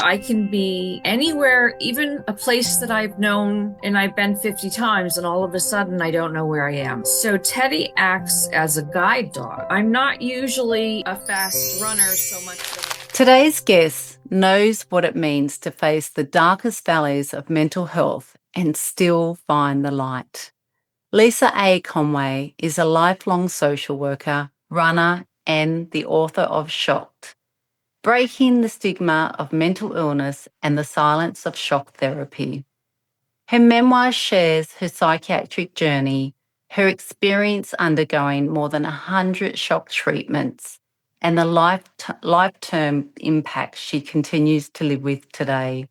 I can be anywhere, even a place that I've known and I've been 50 times, and all of a sudden I don't know where I am. So Teddy acts as a guide dog. I'm not usually a fast runner so much that Today's guest knows what it means to face the darkest valleys of mental health and still find the light. Lisa A. Conway is a lifelong social worker, runner, and the author of Shocked, Breaking the Stigma of Mental Illness and the Silence of Shock Therapy. Her memoir shares her psychiatric journey, her experience undergoing more than 100 shock treatments, and the life-term impact she continues to live with today.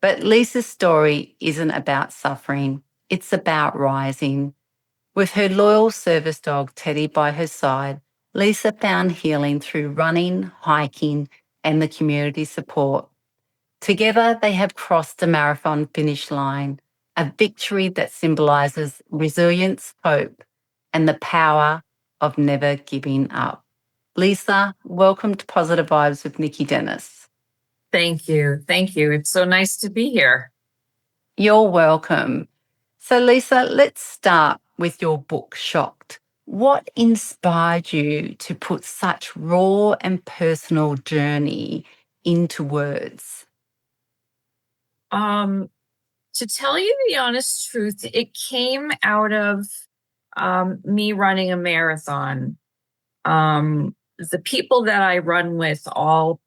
But Lisa's story isn't about suffering, it's about rising. With her loyal service dog Teddy by her side, Lisa found healing through running, hiking, and the community support. Together, they have crossed the marathon finish line, a victory that symbolises resilience, hope, and the power of never giving up. Lisa, welcome to Positive Vibes with Nicki Dennis. Thank you. Thank you. It's so nice to be here. You're welcome. So, Lisa, let's start with your book, Shocked. What inspired you to put such raw and personal journey into words? To tell you the honest truth, it came out of me running a marathon. The people that I run with all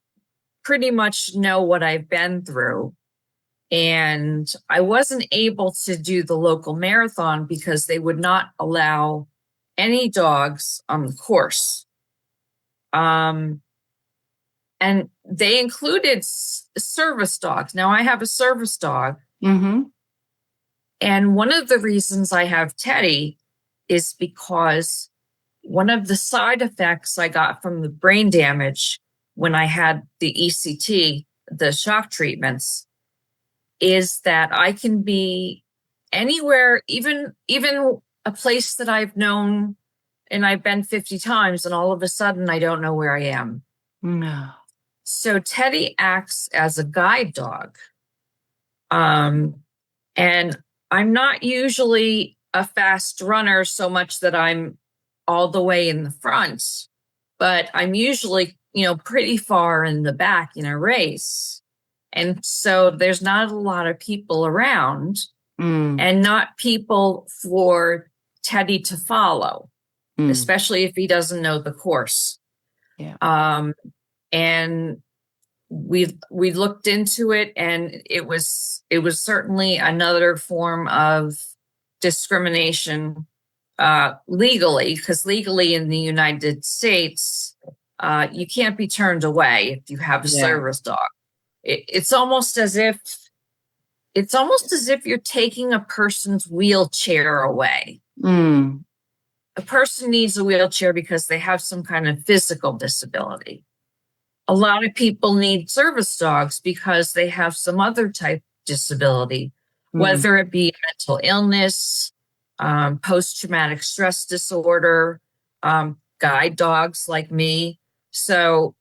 pretty much know what I've been through. And I wasn't able to do the local marathon because they would not allow any dogs on the course. And they included service dogs. Now I have a service dog. Mm-hmm. And one of the reasons I have Teddy is because one of the side effects I got from the brain damage when I had the ECT, the shock treatments, is that I can be anywhere, even a place that I've known and I've been 50 times, and all of a sudden I don't know where I am. No. So Teddy acts as a guide dog. And I'm not usually a fast runner so much that I'm all the way in the front, but I'm usually, pretty far in the back in a race. And so there's not a lot of people around and not people for Teddy to follow, especially if he doesn't know the course. Yeah. And we looked into it, and it was certainly another form of discrimination legally, because legally in the United States, you can't be turned away if you have a service dog. It's almost as if you're taking a person's wheelchair away. A person needs a wheelchair because they have some kind of physical disability. A lot of people need service dogs because they have some other type of disability, whether it be mental illness, post-traumatic stress disorder, guide dogs like me. So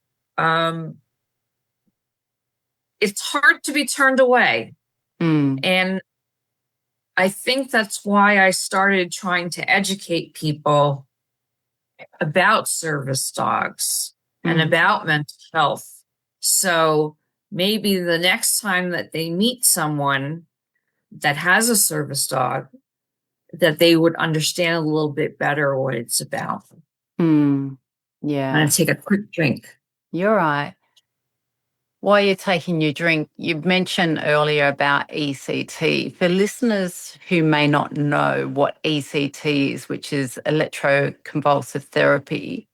it's hard to be turned away. And I think that's why I started trying to educate people about service dogs and about mental health. So maybe the next time that they meet someone that has a service dog, that they would understand a little bit better what it's about. Yeah. I'm going to take a quick drink. You're right. While you're taking your drink, you mentioned earlier about ECT. For listeners who may not know what ECT is, which is electroconvulsive therapy,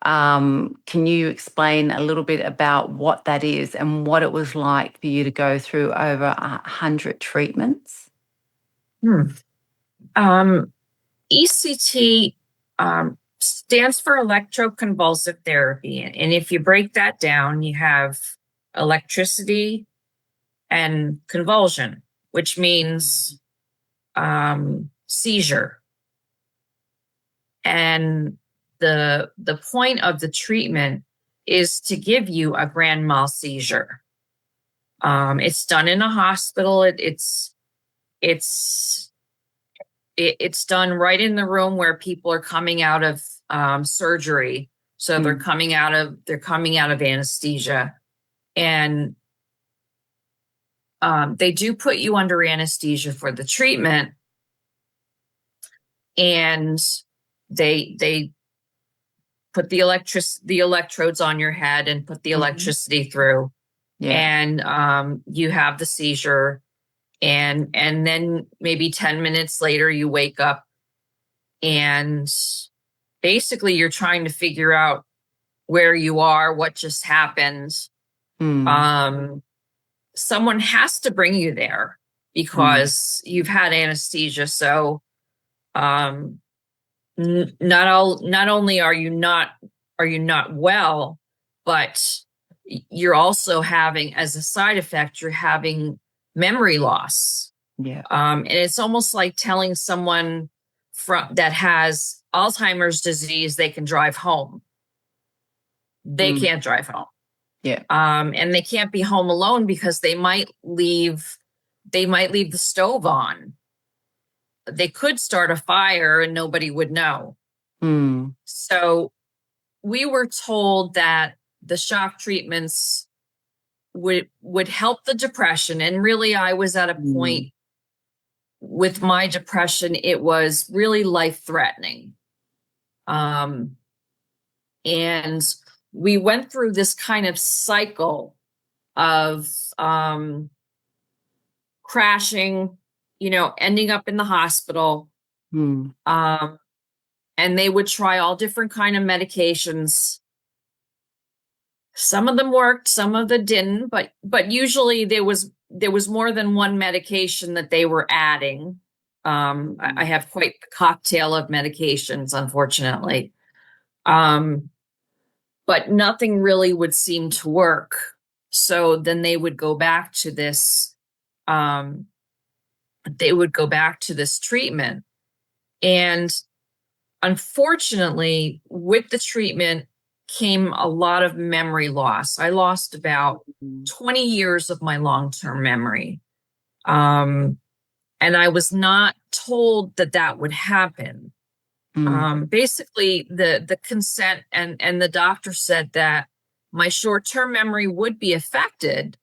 can you explain a little bit about what that is and what it was like for you to go through over 100 treatments? ECT stands for electroconvulsive therapy. And if you break that down, you have electricity and convulsion, which means seizure. And the point of the treatment is to give you a grand mal seizure. It's done in a hospital. It's done right in the room where people are coming out of surgery. So they're Mm. coming out of anesthesia, and they do put you under anesthesia for the treatment, and they put the electrodes on your head and put the electricity through, Yeah. and you have the seizure, and then maybe 10 minutes later you wake up, and basically you're trying to figure out where you are, what just happened. Mm. Someone has to bring you there Mm. because you've had anesthesia. So um, not only are you not well, but you're also having, as a side effect, you're having memory loss. Yeah. And it's almost like telling someone that has Alzheimer's disease they can drive home. They Mm. can't drive home. Yeah. And they can't be home alone because they might leave the stove on. They could start a fire and nobody would know. Mm. So we were told that the shock treatments would help the depression. And really, I was at a Mm. point with my depression, it was really life-threatening. And we went through this kind of cycle of crashing, ending up in the hospital. Mm. Um, and they would try all different kind of medications. Some of them worked, some of them didn't, but usually there was more than one medication that they were adding. I have quite a cocktail of medications, unfortunately. But nothing really would seem to work. So then they would go back to this um, treatment. And unfortunately, with the treatment came a lot of memory loss. I lost about 20 years of my long-term memory. And I was not told that that would happen. Mm. Basically, the consent and the doctor said that my short-term memory would be affected,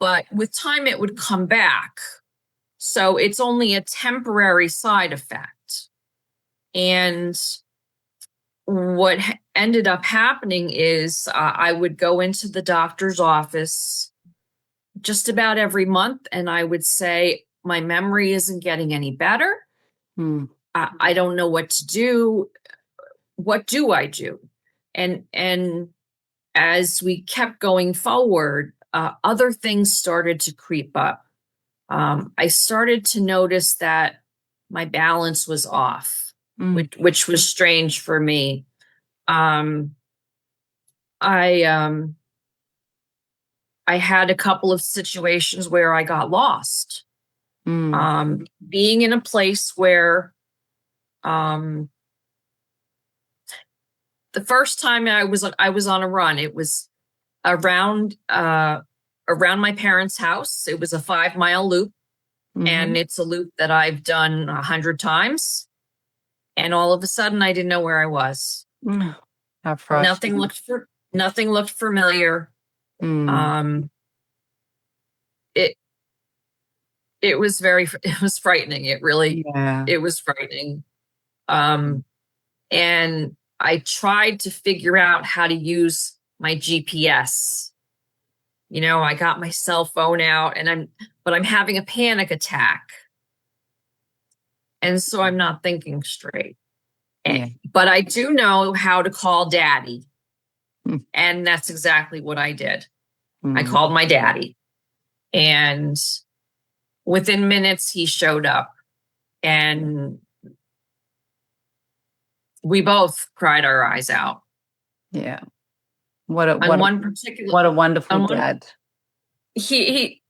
but with time it would come back. So it's only a temporary side effect. And what ended up happening is I would go into the doctor's office just about every month, and I would say, my memory isn't getting any better. Mm. I don't know what to do. What do I do? And as we kept going forward, other things started to creep up. I started to notice that my balance was off, Mm. which was strange for me. Um, I I had a couple of situations where I got lost. Mm. Being in a place where um, the first time I was on a run, it was around around my parents' house. It was a 5 mile loop, Mm-hmm. and it's a loop that I've done 100 times. And all of a sudden, I didn't know where I was. Mm. How Nothing frustrating. nothing looked familiar. Mm. Um, it it was frightening. Yeah. It was frightening. Um, and I tried to figure out how to use my GPS. I got my cell phone out, and I'm having a panic attack. And so I'm not thinking straight. Yeah. But I do know how to call daddy. Mm. And that's exactly what I did. I Mm. called my daddy, and within minutes he showed up, and we both cried our eyes out. Yeah. What a On what a one particular what a wonderful on one dad. he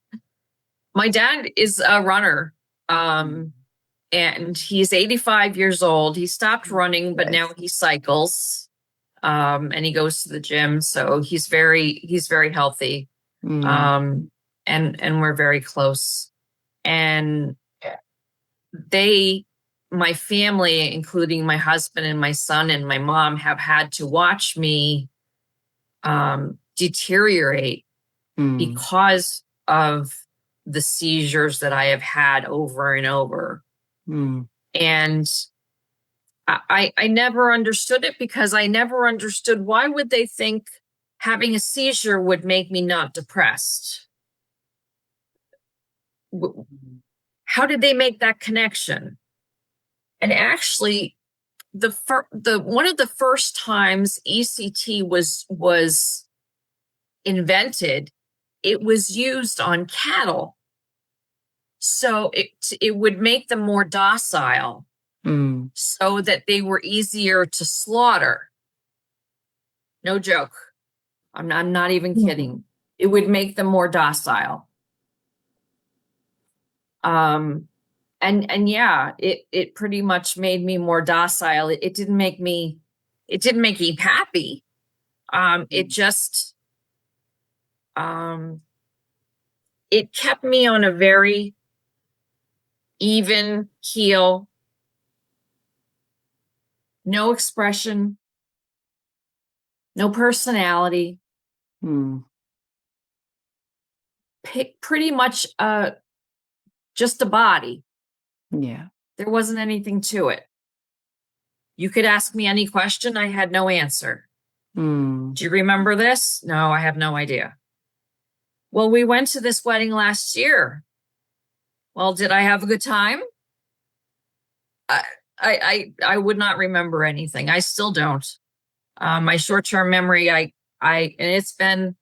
my dad is a runner. And he's 85 years old. He stopped running, but now he cycles. And he goes to the gym, so he's very healthy. Mm. Um, and we're very close. And they, my family, including my husband and my son and my mom, have had to watch me deteriorate because of the seizures that I have had over and over. And I never understood it, because I never understood, why would they think having a seizure would make me not depressed? How did they make that connection? And actually, the one of the first times ECT was invented, it was used on cattle, so it would make them more docile, so that they were easier to slaughter. No joke. I'm not even kidding. It would make them more docile. And yeah, it pretty much made me more docile. It didn't make me happy. It just it kept me on a very even keel, no expression, no personality, pretty much just a body. Yeah. There wasn't anything to it. You could ask me any question, I had no answer. Do you remember this? No, I have no idea. Well, we went to this wedding last year. Well, did I have a good time? I would not remember anything. I still don't. My short-term memory, and it's been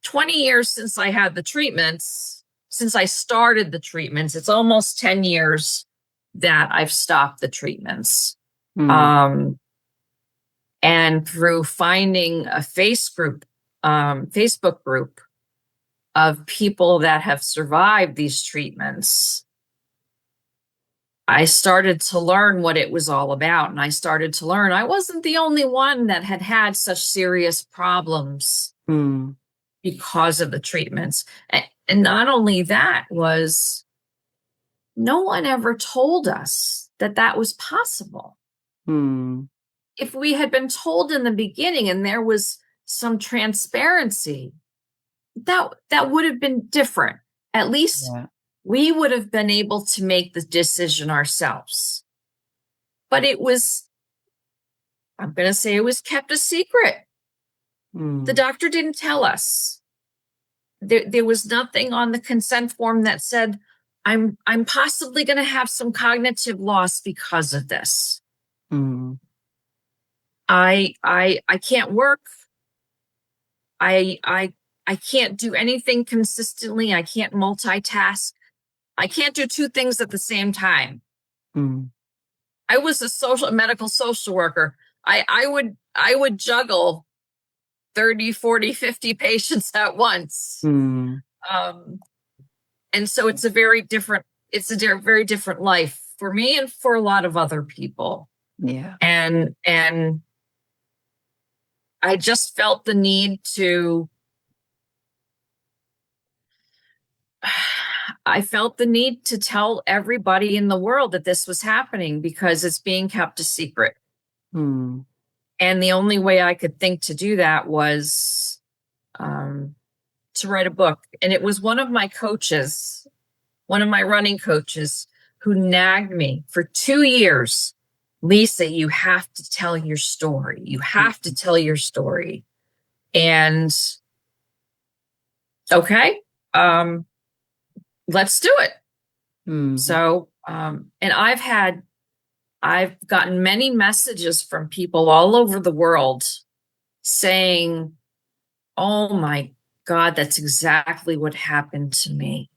20 years since I had the treatments, since I started the treatments. It's almost 10 years that I've stopped the treatments. And through finding a Facebook group of people that have survived these treatments, I started to learn what it was all about. And I started to learn I wasn't the only one that had had such serious problems because of the treatments. And not only that, was no one ever told us that that was possible. If we had been told in the beginning and there was some transparency, that would have been different. At least we would have been able to make the decision ourselves. But it was, I'm going to say, it was kept a secret. The doctor didn't tell us. There was nothing on the consent form that said, I'm possibly going to have some cognitive loss because of this. I can't work. I can't do anything consistently. I can't multitask. I can't do two things at the same time. I was a medical social worker. I would juggle 30, 40, 50 patients at once. And so it's a very different life for me and for a lot of other people. Yeah. And I just felt the need to tell everybody in the world that this was happening, because it's being kept a secret. And the only way I could think to do that was to write a book. And it was one of my coaches, one of my running coaches, who nagged me for 2 years. Lisa, you have to tell your story. You have to tell your story. And okay, let's do it. So, and I've gotten many messages from people all over the world saying, oh my God, that's exactly what happened to me.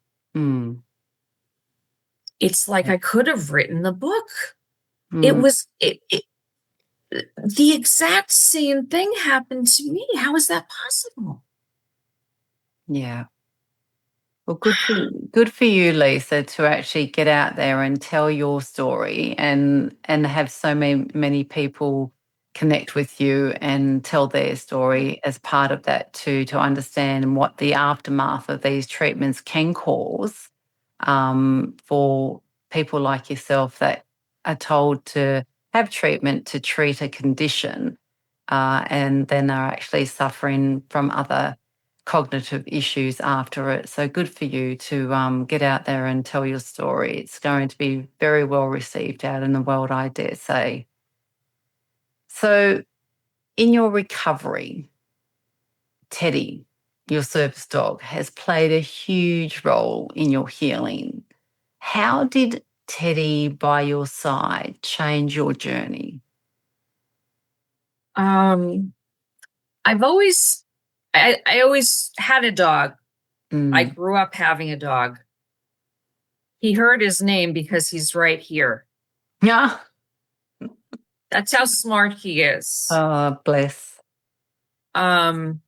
It's like I could have written the book. It was the exact same thing happened to me. How is that possible? Yeah. Well, good for you, Lisa, to actually get out there and tell your story and have so many people connect with you and tell their story as part of that too, to understand what the aftermath of these treatments can cause for people like yourself that are told to have treatment to treat a condition and then are actually suffering from other cognitive issues after it. So good for you to get out there and tell your story. It's going to be very well received out in the world, I dare say. So in your recovery, Teddy, your service dog, has played a huge role in your healing. How did Teddy by your side change your journey? I've always, I always had a dog. I Mm. grew up having a dog. He heard his name because he's right here. Yeah. That's how smart he is. Oh, bless. Um,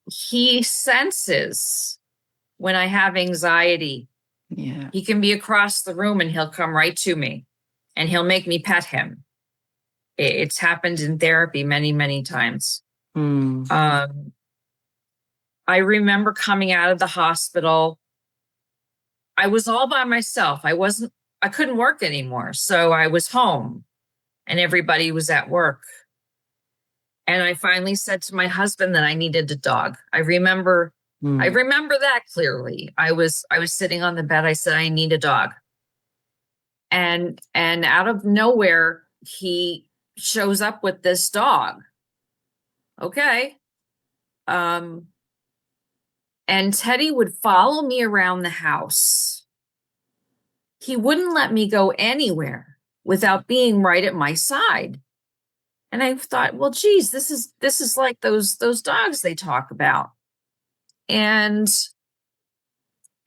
he senses when I have anxiety. Yeah. He can be across the room and he'll come right to me and he'll make me pet him. It's happened in therapy many, many times. Mm. I remember coming out of the hospital. I was all by myself. I couldn't work anymore. So I was home and everybody was at work. And I finally said to my husband that I needed a dog. I remember that clearly. I was sitting on the bed. I said, I need a dog. And out of nowhere, he shows up with this dog. Okay. And Teddy would follow me around the house. He wouldn't let me go anywhere without being right at my side. And I thought, well, geez, this is like those dogs they talk about. And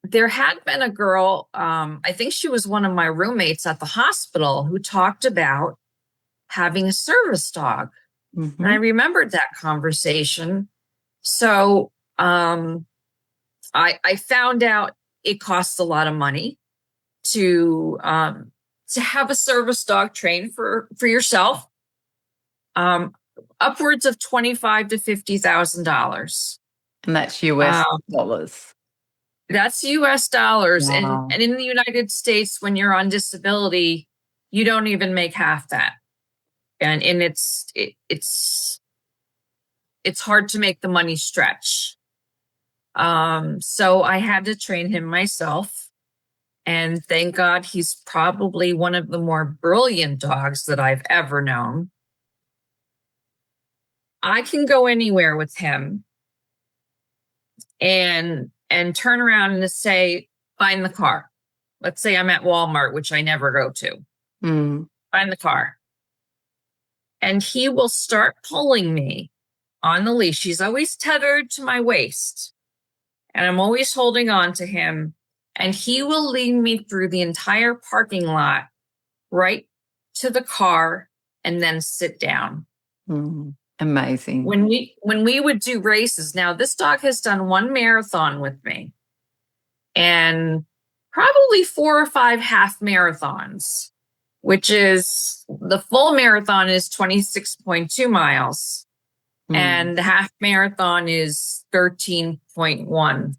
there had been a girl, I think she was one of my roommates at the hospital, who talked about having a service dog. Mm-hmm. And I remembered that conversation. So I found out it costs a lot of money to have a service dog trained for yourself. Upwards of $25,000 to $50,000. And that's US dollars. That's US dollars. Wow. And in the United States, when you're on disability, you don't even make half that. And it's hard to make the money stretch. So I had to train him myself. And thank God he's probably one of the more brilliant dogs that I've ever known. I can go anywhere with him and turn around and say, find the car. Let's say I'm at Walmart, which I never go to. Find the car. And he will start pulling me on the leash. He's always tethered to my waist. And I'm always holding on to him. And he will lead me through the entire parking lot, right to the car, and then sit down. Amazing. When we would do races, now this dog has done one marathon with me and probably 4 or 5 half marathons, which is the full marathon is 26.2 miles and the half marathon is 13.1.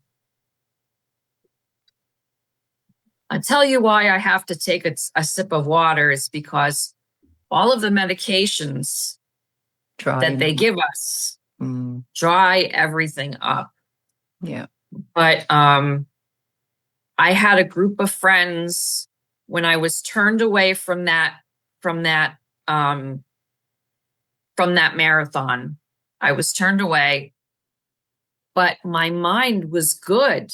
I'll tell you why I have to take a sip of water is because all of the medications that they give us dry everything up. Yeah. But I had a group of friends when I was turned away from that marathon. I was turned away, but my mind was good.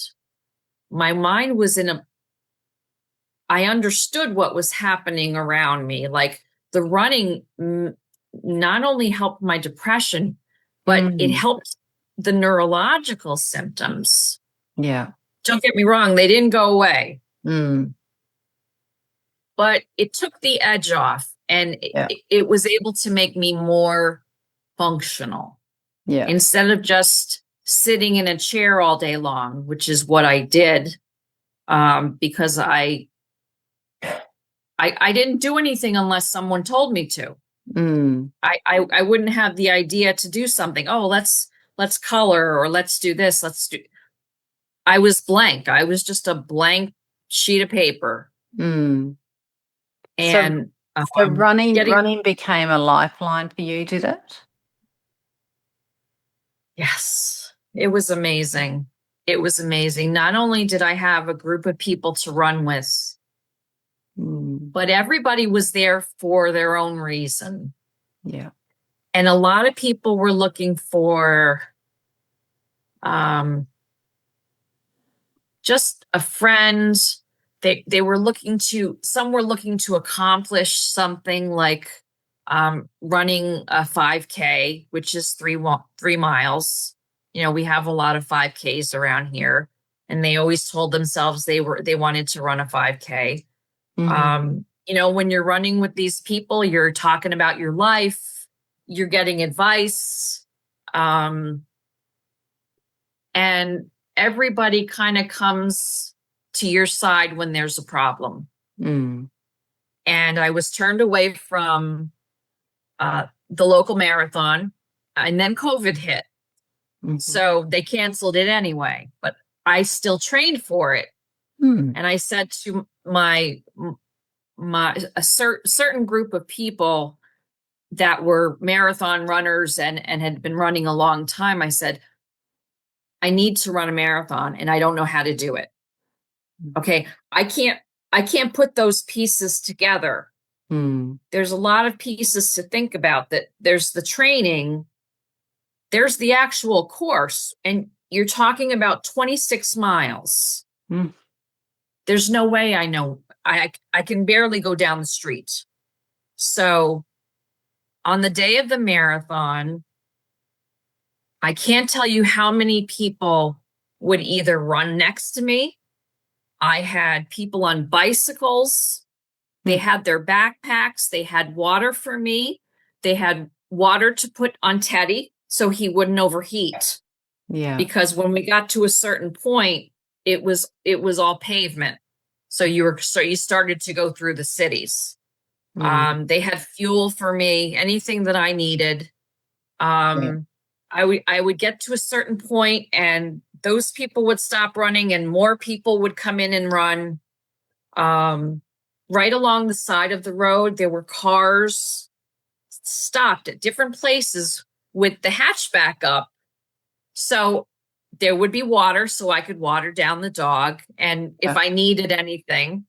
My mind was I understood what was happening around me. Like the running not only helped my depression, but it helped the neurological symptoms. Yeah. Don't get me wrong, they didn't go away. But it took the edge off and it was able to make me more functional. Yeah. Instead of just sitting in a chair all day long, which is what I did, because I I didn't do anything unless someone told me to. Mm. I wouldn't have the idea to do something. Oh, let's color, or let's do this. Let's do. I was blank. I was just a blank sheet of paper. Mm. So, And so running getting, running became a lifeline for you, did it? yes, it was amazing. It was amazing. Not only did I have a group of people to run with, Mm. but everybody was there for their own reason. Yeah. And a lot of people were looking for um, just a friend. They were looking to, some were looking to accomplish something like running a 5K, which is 3 miles. You know, we have a lot of 5Ks around here, and they always told themselves they wanted to run a 5K. Mm. You know, when you're running with these people, you're talking about your life, you're getting advice, um, and everybody kind of comes to your side when there's a problem. Mm. And I was turned away from the local marathon, and then COVID hit. Mhm. So they canceled it anyway, but I still trained for it. Mm. And I said to a certain group of people that were marathon runners and had been running a long time, I said, I need to run a marathon and I don't know how to do it. Okay. I can't put those pieces together. Mm. There's a lot of pieces to think about. That there's the training, there's the actual course, and you're talking about 26 miles. Mm. There's no way I know. I can barely go down the street. So on the day of the marathon, I can't tell you how many people would either run next to me. I had people on bicycles. They Mm. had their backpacks. They had water for me. They had water to put on Teddy so he wouldn't overheat. Yeah. Because when we got to a certain point, it was all pavement. So you started to go through the cities. Mm. They had fuel for me, anything that I needed. Yeah. I would get to a certain point and those people would stop running and more people would come in and run. Um, right along the side of the road, there were cars stopped at different places with the hatchback up. So there would be water so I could water down the dog. And if Yeah. I needed anything,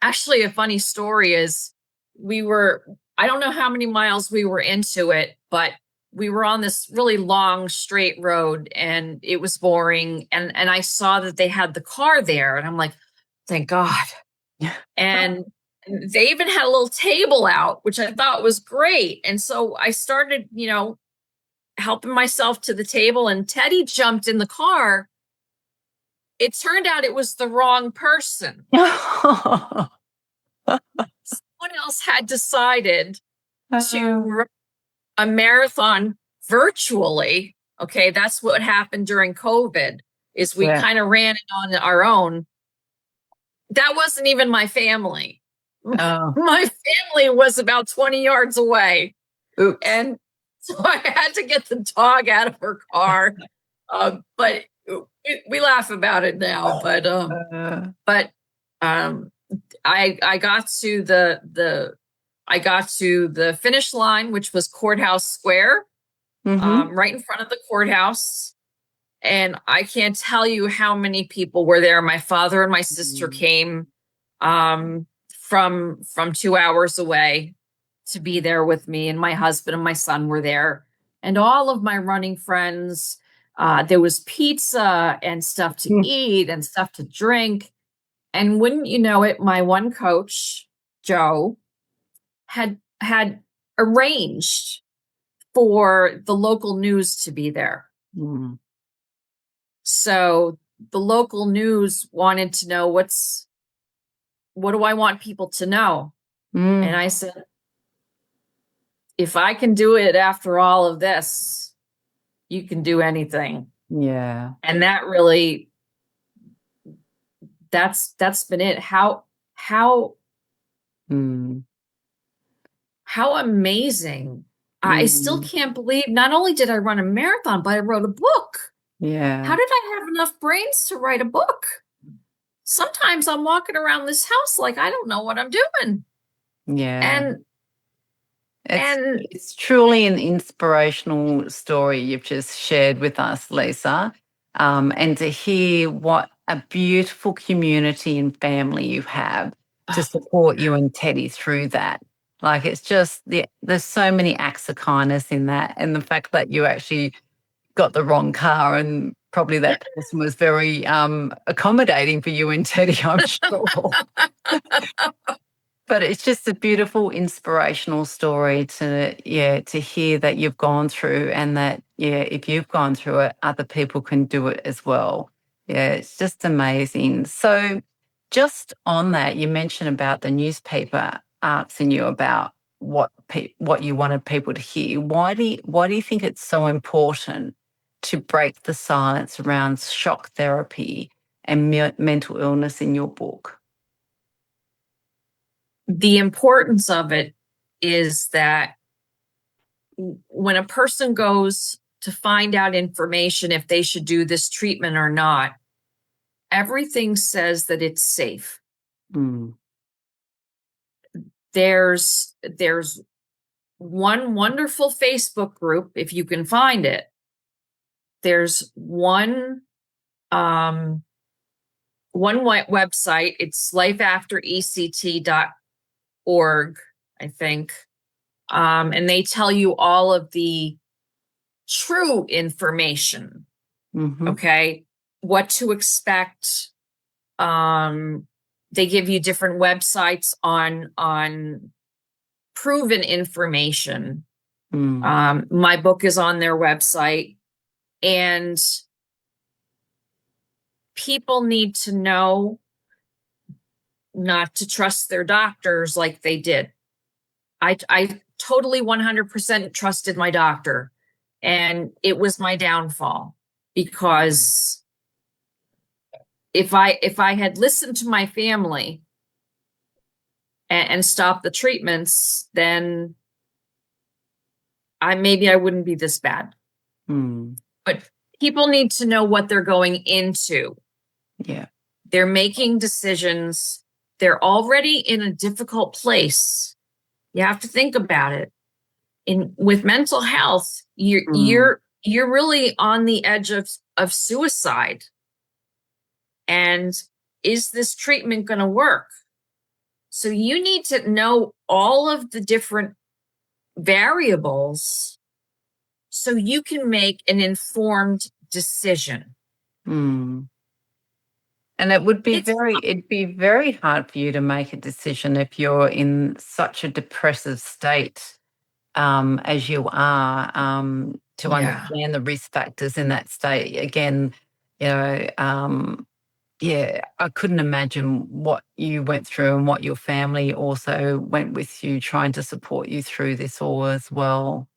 actually, a funny story is I don't know how many miles we were into it, but we were on this really long straight road and it was boring. And I saw that they had the car there and I'm like, thank God. And they even had a little table out, which I thought was great. And so I started, helping myself to the table and Teddy jumped in the car. It turned out it was the wrong person. Someone else had decided to run a marathon virtually. Okay, that's what happened during COVID is we Yeah. kind of ran it on our own. That wasn't even my family. Oh. My family was about 20 yards away. Oops. And so I had to get the dog out of her car. But we laugh about it now. But I got to the finish line, which was Courthouse Square, Mm-hmm. right in front of the courthouse. And I can't tell you how many people were there. My father and my sister came from 2 hours away to be there with me, and my husband and my son were there, and all of my running friends. There was pizza and stuff to eat and stuff to drink. And wouldn't you know it, my one coach, Joe, had arranged for the local news to be there. Mm. So the local news wanted to know what do I want people to know? And Mm. I said, if I can do it after all of this, you can do anything. Yeah. And that really, that's been it. How Mm. How amazing. I still Mm. can't believe not only did I run a marathon, but I wrote a book. How Yeah. did I have enough brains to write a book? Sometimes I'm walking around this house like I don't know what I'm doing. Yeah. And It's and it's truly an inspirational story you've just shared with us, Lisa. And to hear what a beautiful community and family you have to oh, support you and Teddy through that. Like it's just there's so many acts of kindness in that, and the fact that you actually got the wrong car and probably that person was very accommodating for you and Teddy, I'm sure. But it's just a beautiful inspirational story to hear that you've gone through and that, if you've gone through it, other people can do it as well. Yeah, it's just amazing. So just on that, you mentioned about the newspaper asking you about what you wanted people to hear. Why do you think it's so important to break the silence around shock therapy and mental illness in your book? the importance of it is that when a person goes to find out information if they should do this treatment or not, everything says that it's safe. Mm. There's one wonderful Facebook group, if you can find it. There's one website. It's lifeafterect.org, I think. And they tell you all of the true information. Mhm. Okay. What to expect. Um, they give you different websites on proven information. Mm. My book is on their website, and people need to know not to trust their doctors like they did. I totally 100% trusted my doctor, and it was my downfall because if I had listened to my family and stopped the treatments, then maybe I wouldn't be this bad. Mm. But people need to know what they're going into. Yeah. They're making decisions. They're already in a difficult place. You have to think about it. With mental health, you're Mm. you're you're really on the edge of suicide. And is this treatment going to work? So you need to know all of the different variables so you can make an informed decision. Mm. And It's it'd be very hard for you to make a decision if you're in such a depressive state, as you are, to Yeah. understand the risk factors in that state. Again, you know, yeah, I couldn't imagine what you went through and what your family also went with you, trying to support you through this all as well.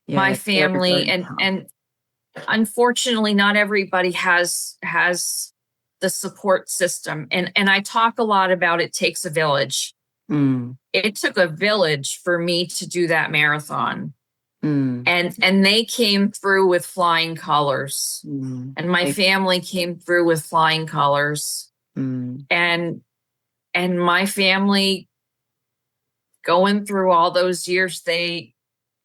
Yeah, My it's very, family, very and tough. unfortunately not everybody has the support system, and I talk a lot about it takes a village. Mm. It took a village for me to do that marathon, Mm. and they came through with flying colors, Mm. and my It family came through with flying colors, mm. and my family going through all those years, they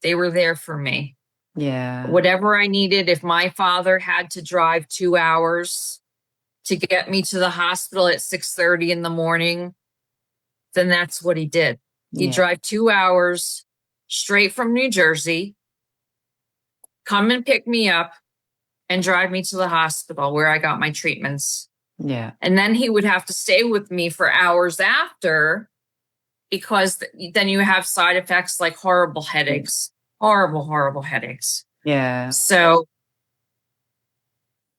were there for me. Yeah. Whatever I needed, if my father had to drive 2 hours to get me to the hospital at 6:30 in the morning, then that's what he did. He'd Yeah. drive 2 hours straight from New Jersey, come and pick me up, and drive me to the hospital where I got my treatments. Yeah. And then he would have to stay with me for hours after, because then you have side effects like horrible Yeah. headaches, horrible, horrible headaches. Yeah. So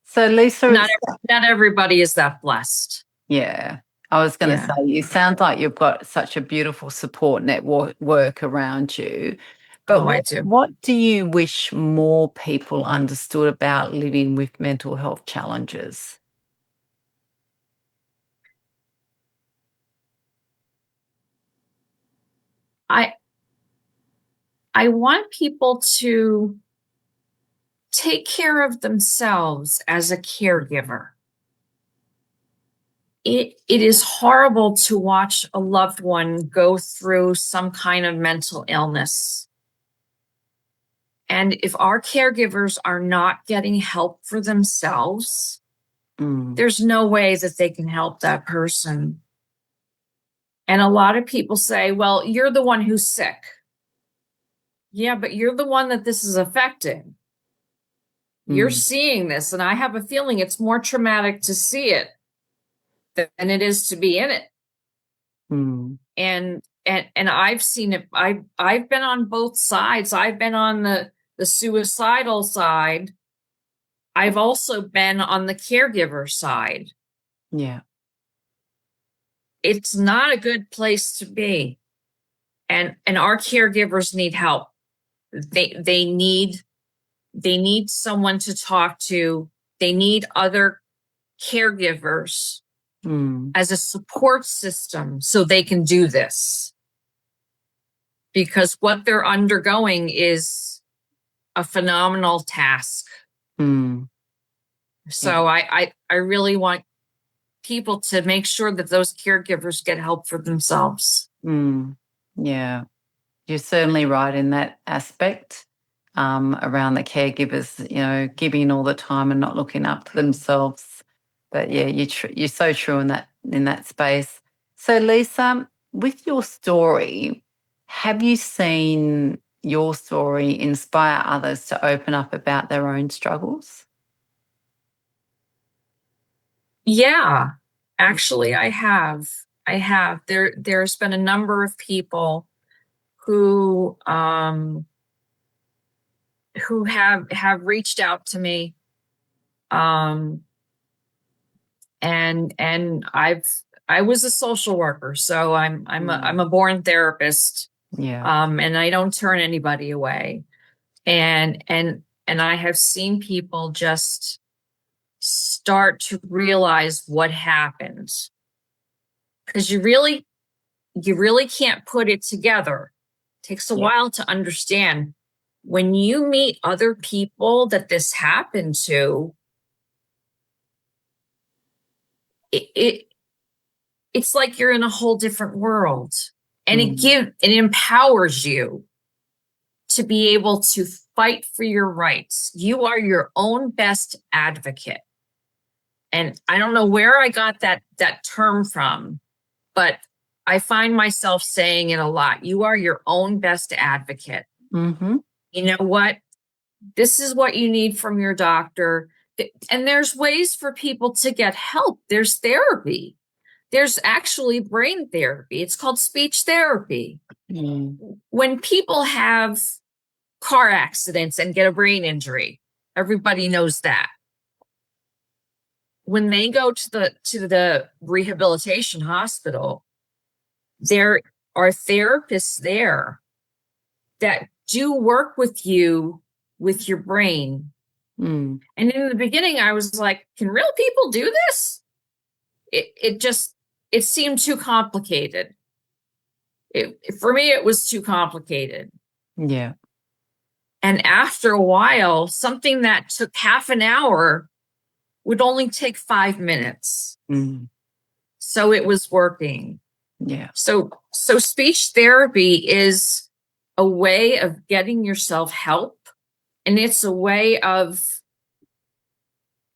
So Lisa, not not everybody is that blessed. yeah, I was going to Yeah. say, you sound like you've got such a beautiful support network work around you. But Oh, I do. what do you wish more people understood about living with mental health challenges? I I want people to take care of themselves as a caregiver. It is horrible to watch a loved one go through some kind of mental illness. And if our caregivers are not getting help for themselves, there's no way that they can help that person. And a lot of people say, well, you're the one who's sick. Yeah, but you're the one that this is affecting. You're seeing this, and I have a feeling it's more traumatic to see it than it is to be in it. And I've seen it. I've been on both sides. I've been on the suicidal side. I've also been on the caregiver side. Yeah. It's not a good place to be. And our caregivers need help. They need someone to talk to. They need other caregivers as a support system so they can do this. Because what they're undergoing is a phenomenal task. So I really want people to make sure that those caregivers get help for themselves. Yeah, you're certainly right in that aspect around the caregivers, giving all the time and not looking after themselves. But yeah, you're so true in that space. So Lisa, with your story, have you seen your story inspire others to open up about their own struggles? Yeah, actually, I have. There's been a number of people who have reached out to me, and I was a social worker, so I'm a born therapist. Yeah. And I don't turn anybody away. And I have seen people just start to realize what happens. Because you really can't put it together. It takes a while to understand. When you meet other people that this happened to, it's like you're in a whole different world. And it empowers you to be able to fight for your rights. You are your own best advocate. And I don't know where I got that term from, but I find myself saying it a lot. You are your own best advocate. You know what? This is what you need from your doctor. And there's ways for people to get help. There's therapy. There's actually brain therapy. It's called speech therapy. When people have car accidents and get a brain injury, everybody knows that. When they go to the rehabilitation hospital, there are therapists there that do work with you with your brain. And in the beginning, I was like, can real people do this? It seemed too complicated. For me, it was too complicated. Yeah. And after a while, something that took half an hour would only take 5 minutes. So it was working. Yeah. So speech therapy is a way of getting yourself help, and it's a way of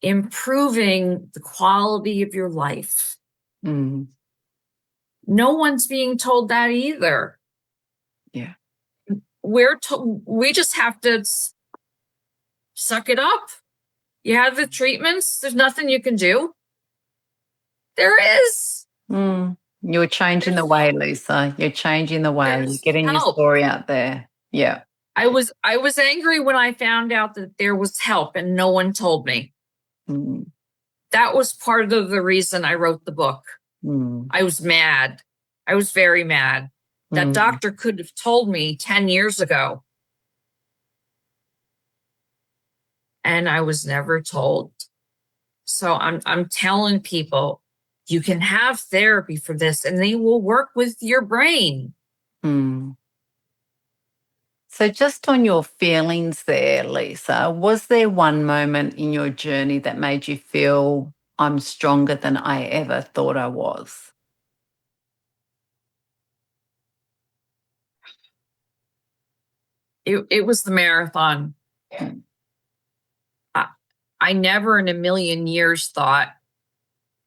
improving the quality of your life. No one's being told that either. Yeah. We just have to suck it up. You have the treatments. There's nothing you can do. There is. You're changing the way, Lisa. You're changing the way. You're getting your story out there. Yeah. I was angry when I found out that there was help and no one told me. That was part of the reason I wrote the book. I was mad. I was very mad. That doctor could have told me 10 years ago. And I was never told. So I'm telling people, you can have therapy for this and they will work with your brain. So, just on your feelings there, Lisa, was there one moment in your journey that made you feel I'm stronger than I ever thought I was? It was the marathon. I, I never in a million years thought,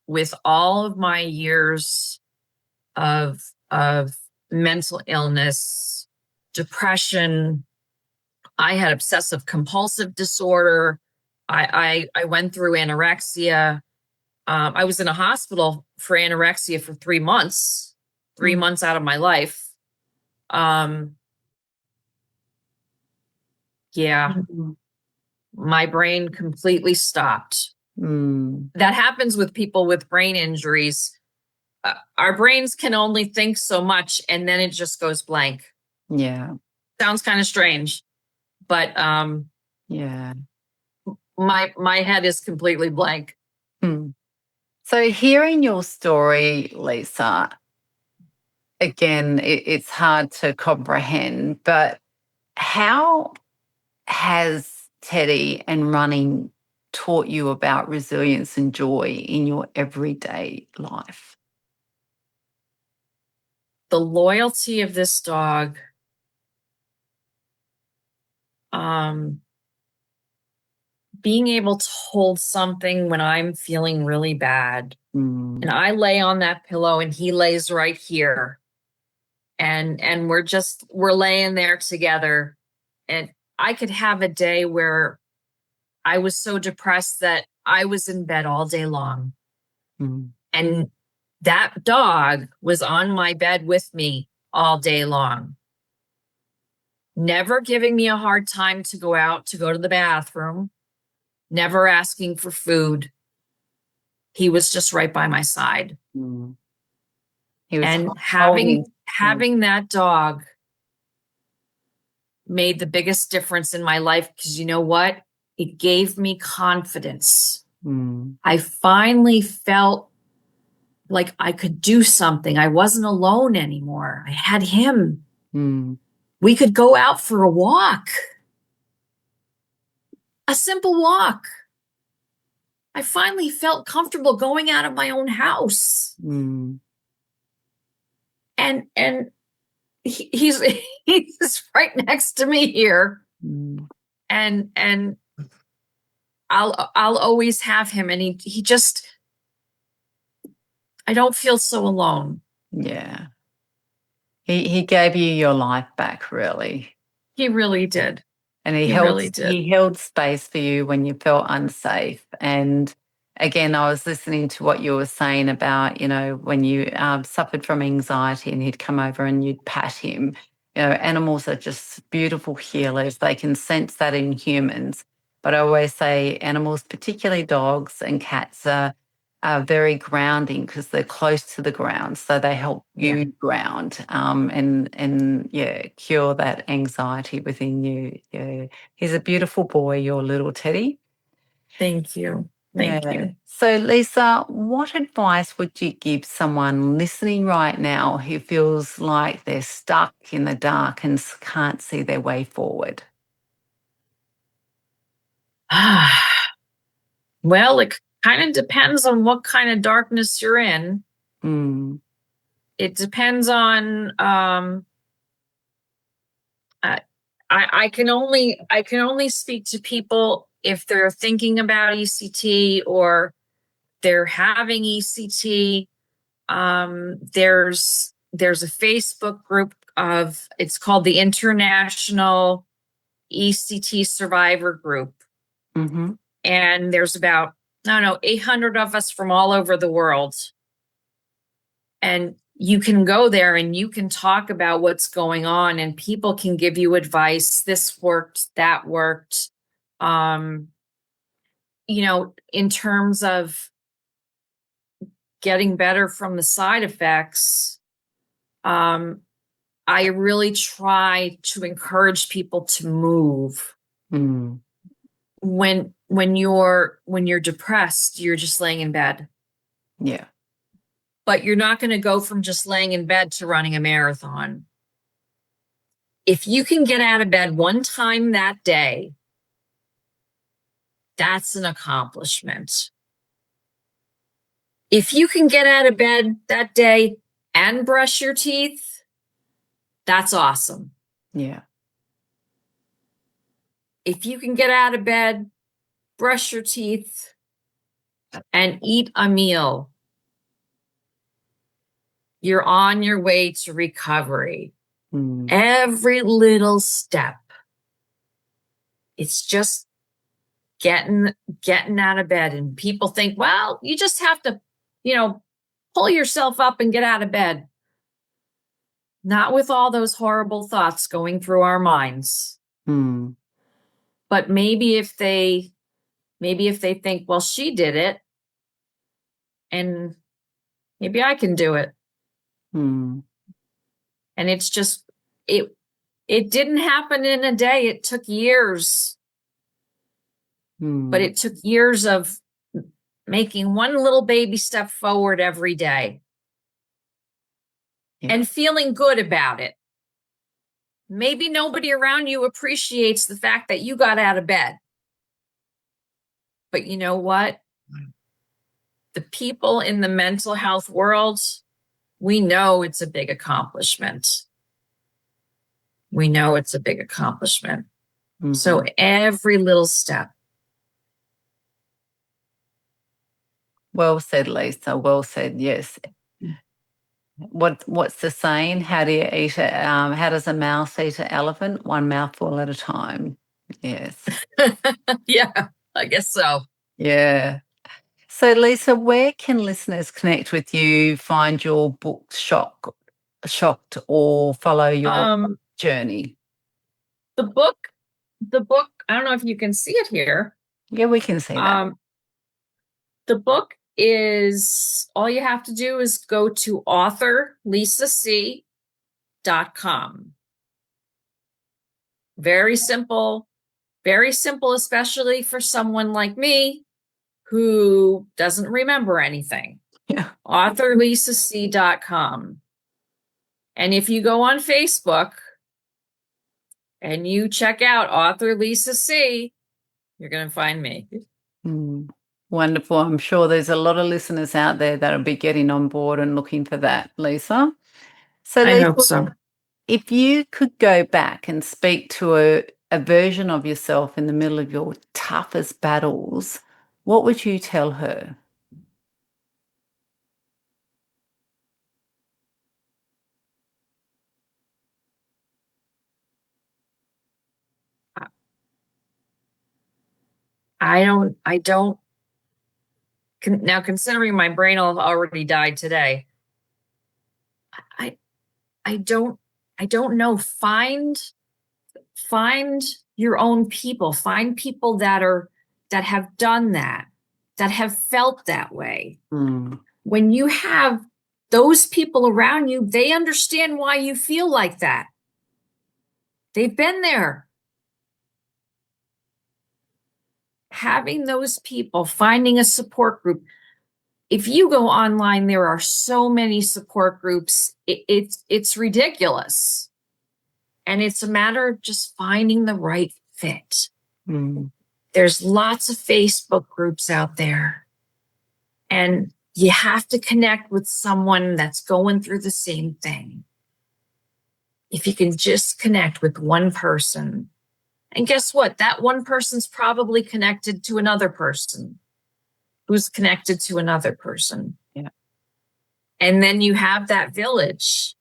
with all of my years of mental illness, depression, I had obsessive compulsive disorder. I went through anorexia. I was in a hospital for anorexia for 3 months, 3 months out of my life. Um, yeah, Mm. my brain completely stopped. Mm. That happens with people with brain injuries. Our brains can only think so much, and then it just goes blank. Yeah. Sounds kind of strange, but Yeah. my head is completely blank. Mm. So, hearing your story, Lisa, again, it's hard to comprehend, but how has Teddy and running taught you about resilience and joy in your everyday life? The loyalty of this dog, um, being able to hold something when I'm feeling really bad, Mm. and I lay on that pillow and he lays right here, and we're laying there together, and I could have a day where I was so depressed that I was in bed all day long, Mm. and that dog was on my bed with me all day long, never giving me a hard time to go out to go to the bathroom, never asking for food. He was just right by my side. Mm. He was And holding. having that dog made the biggest difference in my life, because you know what? It gave me confidence. Mm. I finally felt like I could do something. I wasn't alone anymore. I had him. Mm. We could go out for a walk, a simple walk. I finally felt comfortable going out of my own house. Mm. And he's he's right next to me here. Mm. And I'll always have him, and he just, I don't feel so alone. Yeah. He gave you your life back, really. He really did. And He really did. he held space for you when you felt unsafe. And again, I was listening to what you were saying about, when you suffered from anxiety and he'd come over and you'd pat him. Animals are just beautiful healers. They can sense that in humans. But I always say animals, particularly dogs and cats, are very grounding because they're close to the ground, so they help Yeah. you ground, and yeah, cure that anxiety within you. Yeah, he's a beautiful boy, your little Teddy. Thank you. Thank Yeah. you. So, Lisa, what advice would you give someone listening right now who feels like they're stuck in the dark and can't see their way forward? Well, it kind of depends on what kind of darkness you're in. Mm. It depends on I, I can only speak to people if they're thinking about ECT or they're having ECT. There's a Facebook group of, it's called the International ECT Survivor Group, Mm-hmm. and there's about, I don't know, 800 of us from all over the world, and you can go there and you can talk about what's going on, and people can give you advice. This worked, that worked. Um, in terms of getting better from the side effects, um, I really try to encourage people to move. Mm. When you're depressed, you're just laying in bed. Yeah. But you're not going to go from just laying in bed to running a marathon. If you can get out of bed one time that day, that's an accomplishment. If you can get out of bed that day and brush your teeth, that's awesome. Yeah. If you can get out of bed, brush your teeth, and eat a meal, you're on your way to recovery. Every little step. It's just getting out of bed. And people think, well, you just have to, pull yourself up and get out of bed. Not with all those horrible thoughts going through our minds. But maybe if they think, well, she did it, and maybe I can do it. And it's just, it didn't happen in a day. It took years. But it took years of making one little baby step forward every day. And feeling good about it. Maybe nobody around you appreciates the fact that you got out of bed. But you know what? The people in the mental health world, we know it's a big accomplishment. We know it's a big accomplishment. So every little step. Well said, Lisa. Well said. Yes. What's the saying? How do you eat it? How does a mouse eat an elephant? One mouthful at a time. Yes. Yeah, I guess so. Yeah. So, Lisa, where can listeners connect with you, find your book Shocked, or follow your journey? The book, I don't know if you can see it here. Yeah, we can see that. The book is, all you have to do is go to authorlisac.com. Very simple, especially for someone like me who doesn't remember anything. Yeah. authorlisac.com. And if you go on Facebook and you check out Author Lisa C, you're going to find me. Wonderful. I'm sure there's a lot of listeners out there that'll be getting on board and looking for that, Lisa. So, I Lisa, hope so. If you could go back and speak to a version of yourself in the middle of your toughest battles, what would you tell her? Now, considering my brain already died today, I don't know. Find your own people. Find people that have done that have felt that way. When you have those people around you, they understand why you feel like that. They've been there. Having those people, finding a support group. If you go online, there are so many support groups. It's ridiculous. And it's a matter of just finding the right fit. There's lots of Facebook groups out there. And you have to connect with someone that's going through the same thing. If you can just connect with one person. And guess what? That one person's probably connected to another person who's connected to another person. Yeah. And then you have that village.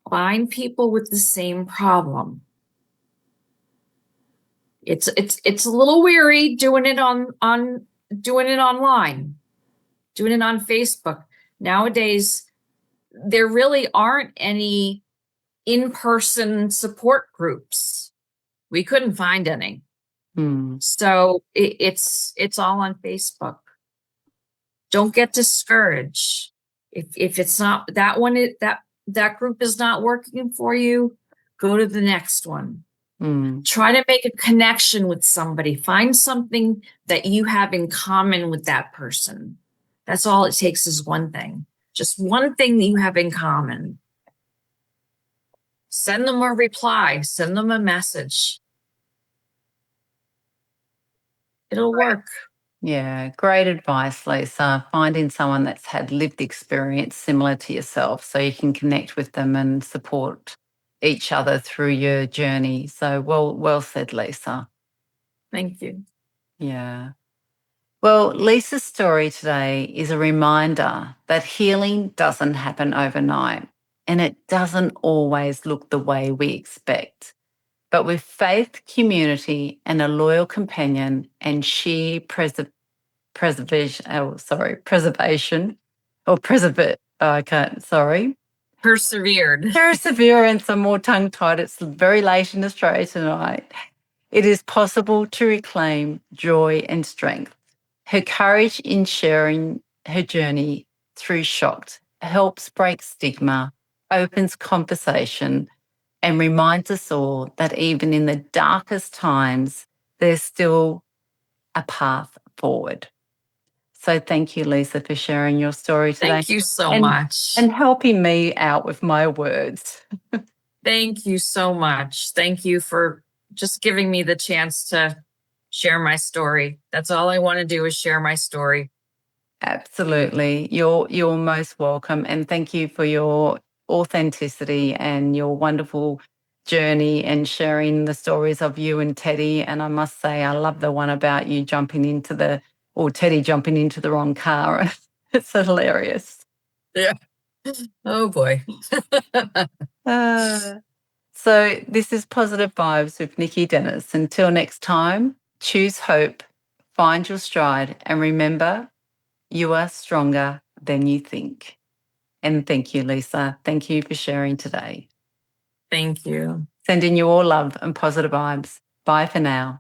Find people with the same problem. It's a little weary doing it online, doing it on Facebook. Nowadays, there really aren't any in-person support groups. We couldn't find any. So it's all on Facebook. Don't get discouraged. If it's not that one, that group is not working for you, go to the next one. Try to make a connection with somebody. Find something that you have in common with that person. That's all it takes is one thing. Just one thing that you have in common. Send them a reply, send them a message. It'll work. Yeah, great advice, Lisa. Finding someone that's had lived experience similar to yourself so you can connect with them and support each other through your journey. So well said, Lisa. Thank you. Yeah. Well, Lisa's story today is a reminder that healing doesn't happen overnight and it doesn't always look the way we expect. But with faith, community, and a loyal companion and sheer preservation or preserve, I can't, sorry. Persevered. Perseverance, I'm more tongue tied. It's very late in Australia tonight. It is possible to reclaim joy and strength. Her courage in sharing her journey through shock helps break stigma, opens conversation, and reminds us all that even in the darkest times, there's still a path forward. So thank you, Lisa, for sharing your story today. Thank you so and, much. And helping me out with my words. Thank you so much. Thank you for just giving me the chance to share my story. That's all I want to do is share my story. Absolutely. You're most welcome. And thank you for your authenticity and your wonderful journey and sharing the stories of you and Teddy. And I must say, I love the one about you Teddy jumping into the wrong car. It's hilarious. Yeah. Oh boy. So this is Positive Vibes with Nicki Dennis. Until next time, choose hope, find your stride, and remember, you are stronger than you think. And thank you, Lisa. Thank you for sharing today. Thank you. Sending you all love and positive vibes. Bye for now.